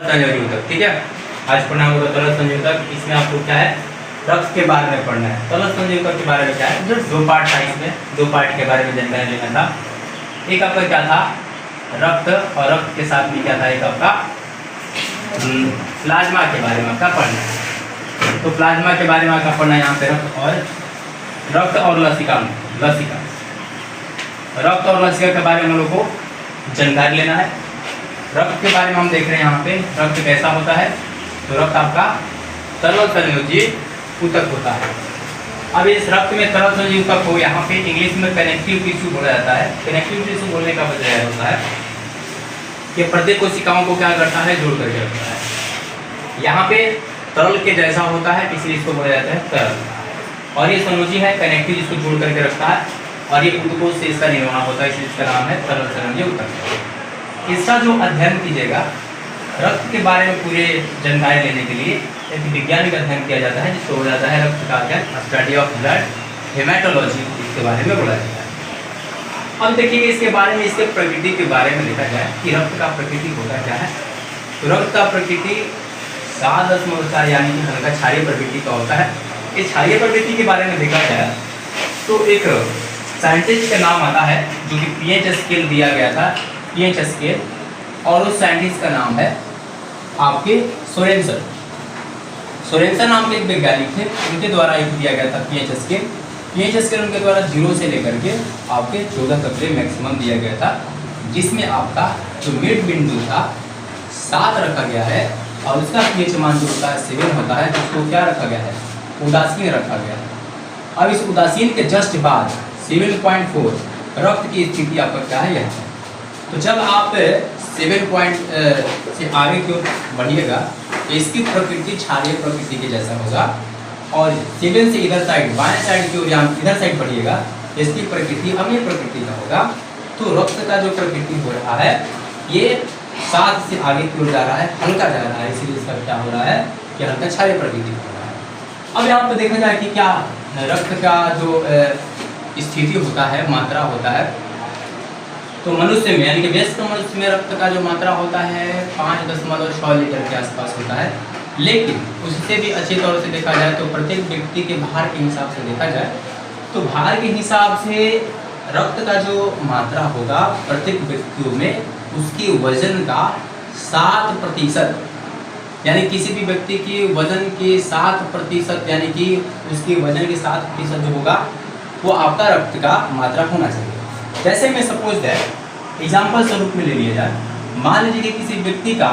संयोजक। ठीक है, आज पढ़ना होगा तरल संयोजक। इसमें आपको क्या है, रक्त के बारे में पढ़ना है। तरल संयोजक के बारे में क्या है, जो दो पार्ट था, इसमें दो पार्ट के बारे में जानकारी लेना था। एक आपका क्या था, रक्त, और रक्त के साथ में क्या था, एक आपका प्लाज्मा के बारे में आपका पढ़ना है। तो प्लाज्मा के बारे में आपका पढ़ना है यहाँ पे, रक्त और लसिका। रक्त और लसिका के बारे में हम लोग को जानकारी लेना है। रक्त के बारे में हम देख रहे हैं यहाँ पे, रक्त कैसा होता है, तो रक्त आपका तरल संयोजी ऊतक होता है। अब इस रक्त में तरल संयोजी ऊतक को यहाँ पे इंग्लिश में कनेक्टिव टिश्यू बोला जाता है। कनेक्टिव टिश्यू बोलने का वजह होता है कि प्रत्येक कोशिकाओं को क्या करता है, जोड़ करके रखता है। यहाँ पे तरल के जैसा होता है, इसलिए इसको बोला जाता है तरल। और ये संयोजी है, कनेक्टिव, इसको जोड़ करके रखता है, और ये ऊतकों से इसका निर्माण होता है, इसलिए इसका नाम है तरल संयोजी ऊतक। इसका जो अध्ययन कीजिएगा, रक्त के बारे में पूरे जानकारी लेने के लिए एक वैज्ञानिक अध्ययन किया जाता है, जिसको बोला जाता है रक्त का अध्ययन, स्टडी ऑफ ब्लड, हेमाटोलॉजी, इसके बारे में बोला जाता है। अब देखिए इसके बारे में, इसके प्रकृति के बारे में देखा जाए कि रक्त का प्रकृति होता क्या है। तो रक्त का प्रकृति 7.4 यानी कि हल्का क्षारीय प्रकृति का होता है। इस क्षारीय प्रकृति के बारे में देखा जाए तो एक साइंटिस्ट का नाम आता है, जो कि पीएच स्केल दिया गया था, पीएच स्केल, और उस साइंटिस्ट का नाम है आपके सोरेनसन। सोरेनसन नाम के एक वैज्ञानिक थे, उनके द्वारा एक दिया गया था पीएच स्केल। पीएच स्केल उनके द्वारा 0 से लेकर के आपके 14 तक के मैक्सिमम दिया गया था, जिसमें आपका जो मिड बिंदु था 7 रखा गया है, और उसका पीएच मान जो होता है 7 होता है, जिसको क्या रखा गया है, उदासीन रखा गया है। अब इस उदासीन के जस्ट बाद 7.4 रक्त की स्थिति आपका क्या है, यह। तो जब आप 7 से आगे की ओर बढ़िएगा तो इसकी प्रकृति क्षारीय प्रकृति के जैसा होगा, और 7 से इधर साइड, बाएं साइड की ओर इधर साइड बढ़िएगा, इसकी प्रकृति अम्लीय प्रकृति का होगा। तो रक्त का जो प्रकृति हो रहा है, ये 7 से आगे की ओर जा रहा है, हल्का जा रहा है, इसलिए इसका क्या हो रहा है कि हल्का क्षारीय प्रकृति हो रहा है। अब यहाँ पर देखा जाए कि क्या रक्त का जो स्थिति होता है, मात्रा होता है, तो मनुष्य में यानी कि वयस्क मनुष्य में रक्त का जो मात्रा होता है 5.6 लीटर के आसपास होता है। लेकिन उससे भी अच्छे तौर से देखा जाए तो प्रत्येक व्यक्ति के भार के हिसाब से देखा जाए तो भार के हिसाब से रक्त का जो मात्रा होगा प्रत्येक व्यक्तियों में, उसके वजन का 7%, यानी किसी भी व्यक्ति के वजन के 7%, यानी कि उसके वजन के 7% जो होगा वो आपका रक्त का मात्रा होना चाहिए। जैसे मैं सपोज दैट एग्जाम्पल स्वरूप में ले लिया जाए, मान लीजिए कि किसी व्यक्ति का